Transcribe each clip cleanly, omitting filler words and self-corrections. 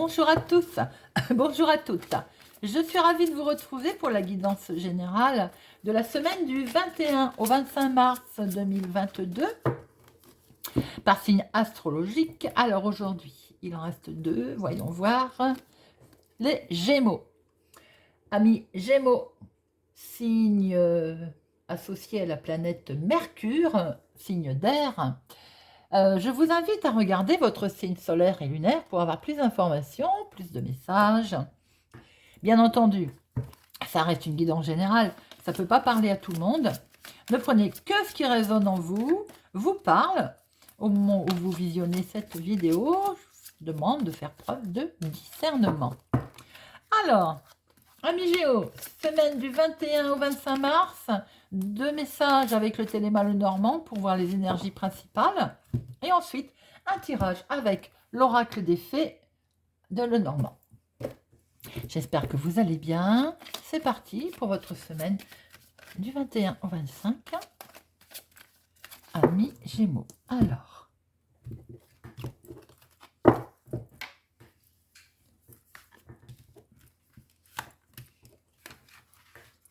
bonjour à tous, bonjour à toutes. Je suis ravie de vous retrouver pour la guidance générale de la semaine du 21 au 25 mars 2022 par signe astrologique. Alors aujourd'hui, il en reste deux, voyons voir. Les Gémeaux. Amis Gémeaux, signe associé à la planète Mercure, signe d'air. Je vous invite à regarder votre signe solaire et lunaire pour avoir plus d'informations, plus de messages. Bien entendu, ça reste une guidance générale, ça ne peut pas parler à tout le monde. Ne prenez que ce qui résonne en vous, vous parle. Au moment où vous visionnez cette vidéo, je vous demande de faire preuve de discernement. Alors, amis Géo, semaine du 21 au 25 mars, 2 messages avec le téléma Lenormand pour voir les énergies principales. Et ensuite, un tirage avec l'oracle des fées de Lenormand. J'espère que vous allez bien. C'est parti pour votre semaine du 21 au 25. Amis Gémeaux. Alors.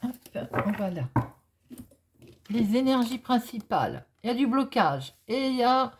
Hop, voilà. Les énergies principales. Il y a du blocage. Et il y a...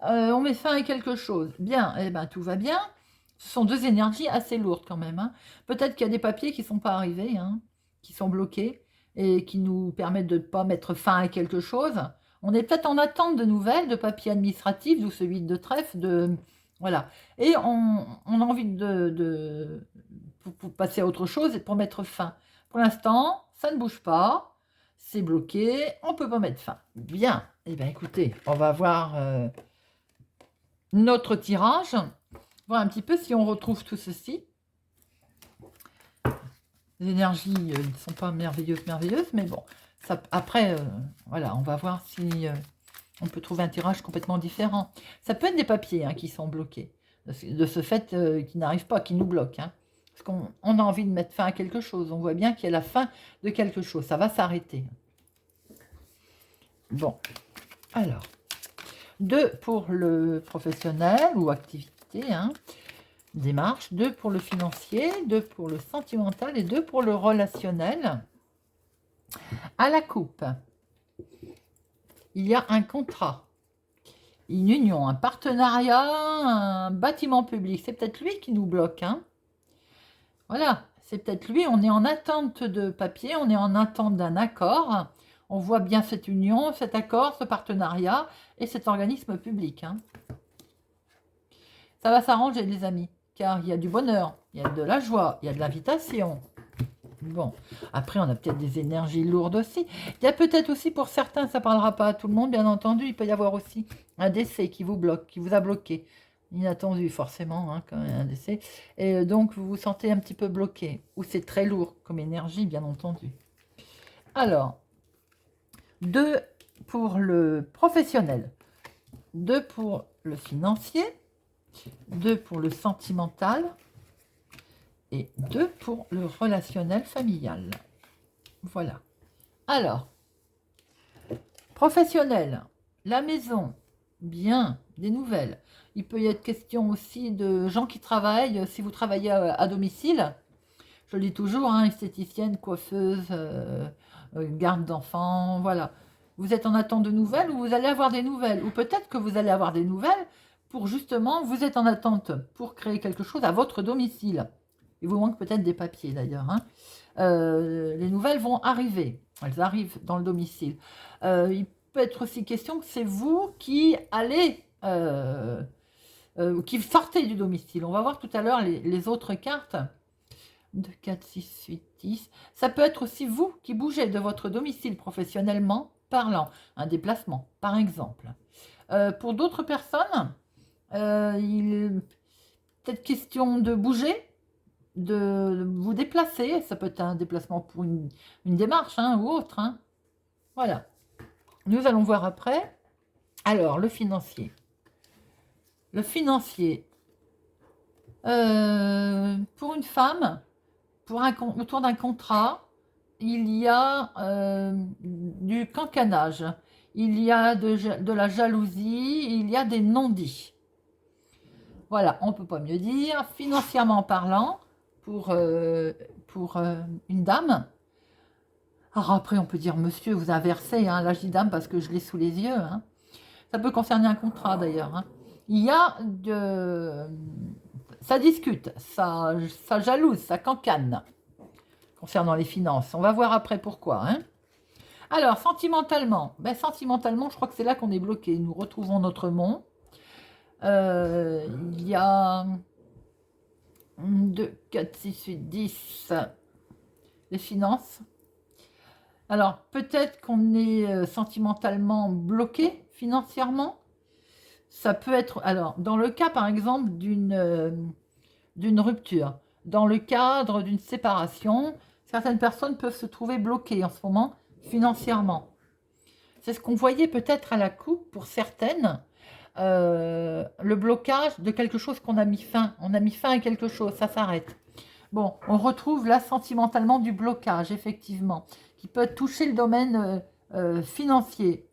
on met fin à quelque chose. Bien, eh ben, tout va bien. Ce sont deux énergies assez lourdes quand même. Hein. Peut-être qu'il y a des papiers qui ne sont pas arrivés, hein, qui sont bloqués et qui nous permettent de ne pas mettre fin à quelque chose. On est peut-être en attente de nouvelles, de papiers administratifs, d'où celui de trèfle, voilà. Et on a envie pour passer à autre chose et pour mettre fin. Pour l'instant, ça ne bouge pas, c'est bloqué, on ne peut pas mettre fin. Bien, eh bien écoutez, on va voir notre tirage. Voir un petit peu si on retrouve tout ceci. Les énergies ne sont pas merveilleuses, mais bon. Ça, après, voilà, on va voir si on peut trouver un tirage complètement différent. Ça peut être des papiers hein, qui sont bloqués. De ce fait, qui n'arrivent pas, qui nous bloquent. Hein, parce qu'on a envie de mettre fin à quelque chose. On voit bien qu'il y a la fin de quelque chose. Ça va s'arrêter. Bon. Alors. 2 pour le professionnel ou activité, hein. Démarche, 2 pour le financier, 2 pour le sentimental et 2 pour le relationnel. À la coupe, il y a un contrat, une union, un partenariat, un bâtiment public. C'est peut-être lui qui nous bloque. Hein. Voilà, c'est peut-être lui. On est en attente de papier, on est en attente d'un accord. On voit bien cette union, cet accord, ce partenariat et cet organisme public. Hein. Ça va s'arranger, les amis. Car il y a du bonheur, il y a de la joie, il y a de l'invitation. Bon, après, on a peut-être des énergies lourdes aussi. Il y a peut-être aussi, pour certains, ça ne parlera pas à tout le monde, bien entendu, il peut y avoir aussi un décès qui vous bloque, qui vous a bloqué. Inattendu, forcément, hein, quand même, un décès. Et donc, vous vous sentez un petit peu bloqué. Ou c'est très lourd comme énergie, bien entendu. Alors, 2 pour le professionnel, 2 pour le financier, 2 pour le sentimental et 2 pour le relationnel familial. Voilà. Alors, professionnel, la maison, bien, des nouvelles. Il peut y être question aussi de gens qui travaillent, si vous travaillez à domicile, je le dis toujours, hein, esthéticienne, coiffeuse, garde d'enfants, voilà. Vous êtes en attente de nouvelles ou vous allez avoir des nouvelles. Ou peut-être que vous allez avoir des nouvelles pour justement, vous êtes en attente pour créer quelque chose à votre domicile. Il vous manque peut-être des papiers d'ailleurs. Hein. Les nouvelles vont arriver. Elles arrivent dans le domicile. Il peut être aussi question que c'est vous qui allez, qui sortez du domicile. On va voir tout à l'heure les autres cartes. 2, 4, 6, 8, 10. Ça peut être aussi vous qui bougez de votre domicile professionnellement parlant. Un déplacement, par exemple. Pour d'autres personnes, il peut-être question de bouger, de vous déplacer. Ça peut être un déplacement pour une démarche hein, ou autre. Hein. Voilà. Nous allons voir après. Alors, le financier. Le financier. Pour une femme, autour d'un contrat, il y a du cancanage, il y a de la jalousie, il y a des non-dits. Voilà, on ne peut pas mieux dire. Financièrement parlant, pour une dame. Alors après, on peut dire monsieur, vous inversez, hein, là je dis dame parce que je l'ai sous les yeux. Hein. Ça peut concerner un contrat d'ailleurs. Hein. Il y a de... Ça discute, ça jalouse, ça cancane concernant les finances. On va voir après pourquoi. Hein. Alors, sentimentalement, sentimentalement, je crois que c'est là qu'on est bloqué. Nous retrouvons notre mont. Il y a 2, 4, 6, 8, 10, les finances. Alors, peut-être qu'on est sentimentalement bloqué financièrement. Ça peut être, alors, dans le cas, par exemple, d'une rupture, dans le cadre d'une séparation, certaines personnes peuvent se trouver bloquées en ce moment financièrement. C'est ce qu'on voyait peut-être à la coupe pour certaines, le blocage de quelque chose qu'on a mis fin. On a mis fin à quelque chose, ça s'arrête. Bon, on retrouve là sentimentalement du blocage, effectivement, qui peut toucher le domaine financier.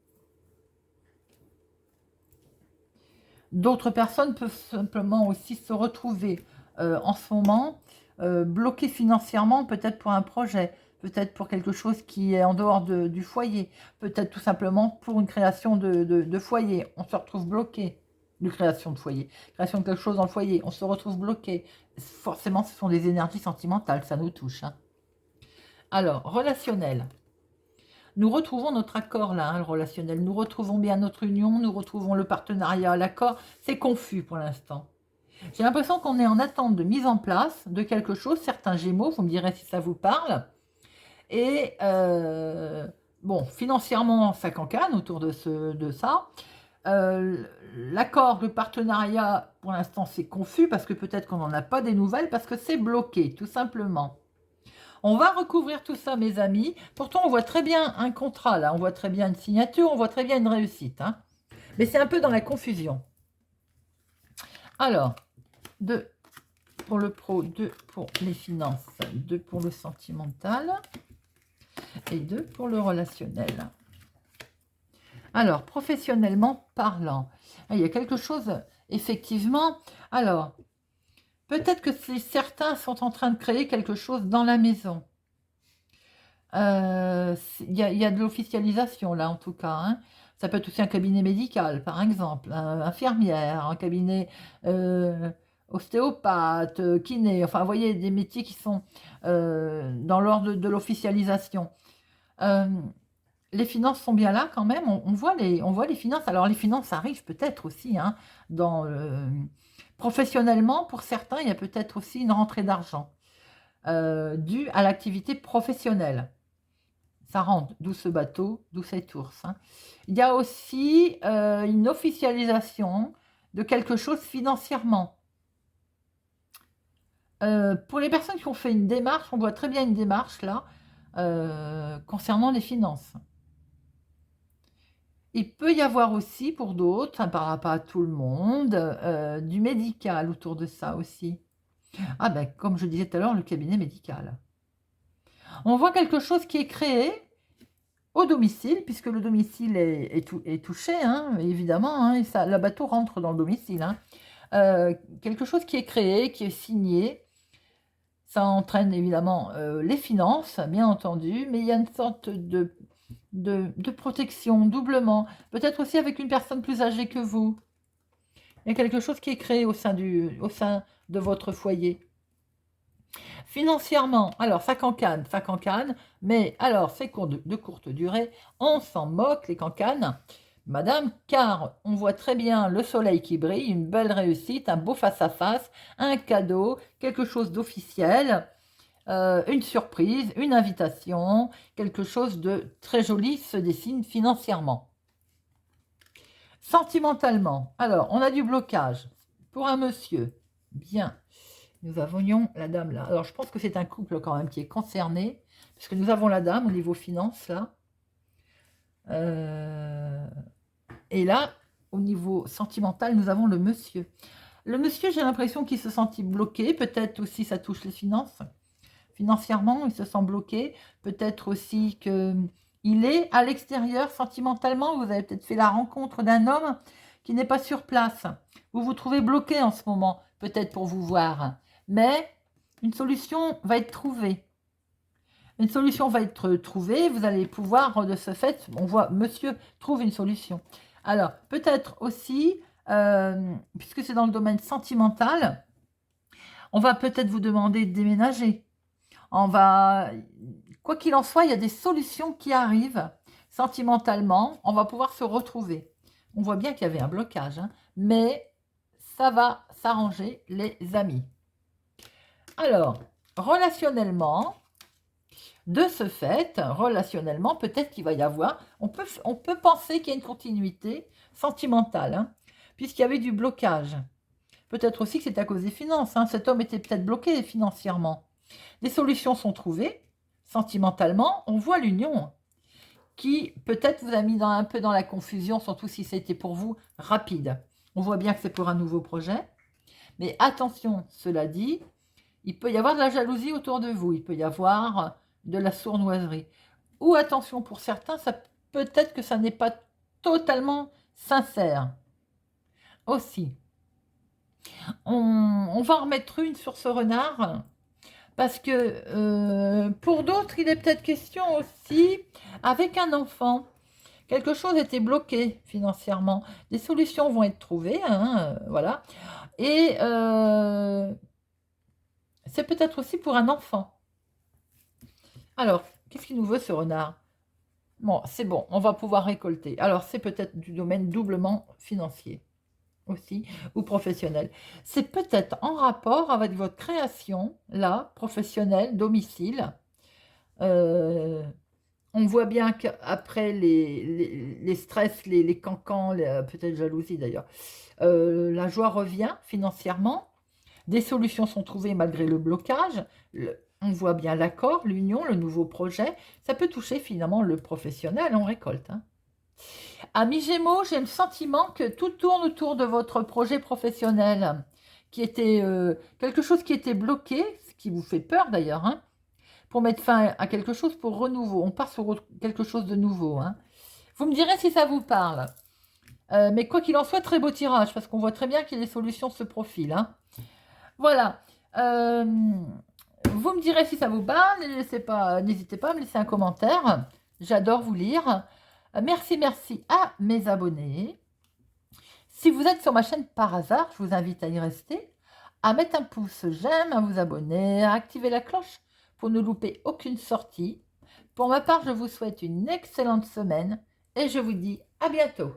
D'autres personnes peuvent simplement aussi se retrouver en ce moment bloquées financièrement, peut-être pour un projet, peut-être pour quelque chose qui est en dehors du foyer, peut-être tout simplement pour une création de foyer. On se retrouve bloqué de création de foyer, création de quelque chose dans le foyer, on se retrouve bloqué. Forcément, ce sont des énergies sentimentales, ça nous touche. Hein. Alors, relationnel. Nous retrouvons notre accord là, hein, le relationnel. Nous retrouvons bien notre union, nous retrouvons le partenariat, l'accord. C'est confus pour l'instant. J'ai l'impression qu'on est en attente de mise en place de quelque chose. Certains Gémeaux, vous me direz si ça vous parle. Et bon, financièrement, ça cancane autour de ça. L'accord, le partenariat, pour l'instant, c'est confus parce que peut-être qu'on n'en a pas des nouvelles, parce que c'est bloqué, tout simplement. On va recouvrir tout ça, mes amis. Pourtant, on voit très bien un contrat, là. On voit très bien une signature, on voit très bien une réussite. Hein. Mais c'est un peu dans la confusion. Alors, 2 pour le pro, 2 pour les finances, 2 pour le sentimental et 2 pour le relationnel. Alors, professionnellement parlant, il y a quelque chose, effectivement. Alors, peut-être que certains sont en train de créer quelque chose dans la maison. Il y a de l'officialisation là en tout cas. Hein. Ça peut être aussi un cabinet médical, par exemple, infirmière, un cabinet ostéopathe, kiné. Enfin, vous voyez, des métiers qui sont dans l'ordre de l'officialisation. Les finances sont bien là quand même. On voit les finances. Alors, les finances arrivent peut-être aussi hein, professionnellement. Pour certains, il y a peut-être aussi une rentrée d'argent due à l'activité professionnelle. Ça rentre, d'où ce bateau, d'où cette ours. Hein. Il y a aussi une officialisation de quelque chose financièrement. Pour les personnes qui ont fait une démarche, on voit très bien une démarche là, concernant les finances. Il peut y avoir aussi pour d'autres, ça ne parlera pas à tout le monde, du médical autour de ça aussi. Ah ben, comme je disais tout à l'heure, le cabinet médical. On voit quelque chose qui est créé au domicile, puisque le domicile est touché, hein, évidemment, hein, et ça, le bateau rentre dans le domicile. Hein. Quelque chose qui est créé, qui est signé, ça entraîne évidemment les finances, bien entendu, mais il y a une sorte de protection, doublement, peut-être aussi avec une personne plus âgée que vous. Il y a quelque chose qui est créé au sein de votre foyer. Financièrement, alors ça cancane, mais alors c'est de courte durée, on s'en moque les cancanes, madame, car on voit très bien le soleil qui brille, une belle réussite, un beau face-à-face, un cadeau, quelque chose d'officiel, une surprise, une invitation, quelque chose de très joli se dessine financièrement. Sentimentalement, alors on a du blocage pour un monsieur, bien. Nous avions la dame là. Alors, je pense que c'est un couple quand même qui est concerné, puisque nous avons la dame au niveau finance là. Et là, au niveau sentimental, nous avons le monsieur. Le monsieur, j'ai l'impression qu'il se sentit bloqué. Peut-être aussi ça touche les finances. Financièrement, il se sent bloqué. Peut-être aussi qu'il est à l'extérieur sentimentalement. Vous avez peut-être fait la rencontre d'un homme qui n'est pas sur place. Vous vous trouvez bloqué en ce moment, peut-être pour vous voir. Mais une solution va être trouvée. Une solution va être trouvée. Vous allez pouvoir, de ce fait, on voit, monsieur trouve une solution. Alors, peut-être aussi, puisque c'est dans le domaine sentimental, on va peut-être vous demander de déménager. Quoi qu'il en soit, il y a des solutions qui arrivent sentimentalement. On va pouvoir se retrouver. On voit bien qu'il y avait un blocage, hein, mais ça va s'arranger, les amis. Alors, relationnellement, de ce fait, relationnellement, peut-être qu'il va y avoir, on peut penser qu'il y a une continuité sentimentale, hein, puisqu'il y avait du blocage. Peut-être aussi que c'est à cause des finances. Hein. Cet homme était peut-être bloqué financièrement. Des solutions sont trouvées. Sentimentalement, on voit l'union qui peut-être vous a mis un peu dans la confusion, surtout si c'était pour vous rapide. On voit bien que c'est pour un nouveau projet. Mais attention, cela dit, il peut y avoir de la jalousie autour de vous. Il peut y avoir de la sournoiserie. Ou attention, pour certains, peut-être que ça n'est pas totalement sincère. Aussi. On va en remettre une sur ce renard, parce que pour d'autres, il est peut-être question aussi, avec un enfant, quelque chose était bloqué financièrement. Des solutions vont être trouvées, hein, voilà. Et c'est peut-être aussi pour un enfant. Alors, qu'est-ce qu'il nous veut ce renard? Bon, c'est bon, on va pouvoir récolter. Alors, c'est peut-être du domaine doublement financier aussi, ou professionnel. C'est peut-être en rapport avec votre création, là, professionnelle, domicile. On voit bien qu'après les stress, les cancans, peut-être jalousie d'ailleurs, la joie revient financièrement. Des solutions sont trouvées malgré le blocage. On voit bien l'accord, l'union, le nouveau projet. Ça peut toucher finalement le professionnel, on récolte. Hein. Amis Gémeaux, j'ai le sentiment que tout tourne autour de votre projet professionnel, qui était quelque chose qui était bloqué, ce qui vous fait peur d'ailleurs, hein, pour mettre fin à quelque chose pour renouveau. On part sur quelque chose de nouveau. Hein. Vous me direz si ça vous parle. Mais quoi qu'il en soit, très beau tirage, parce qu'on voit très bien que les solutions se profilent. Hein. Voilà. Vous me direz si ça vous parle. N'hésitez pas à me laisser un commentaire. J'adore vous lire. Merci à mes abonnés. Si vous êtes sur ma chaîne par hasard, je vous invite à y rester, à mettre un pouce j'aime, à vous abonner, à activer la cloche pour ne louper aucune sortie. Pour ma part, je vous souhaite une excellente semaine et je vous dis à bientôt.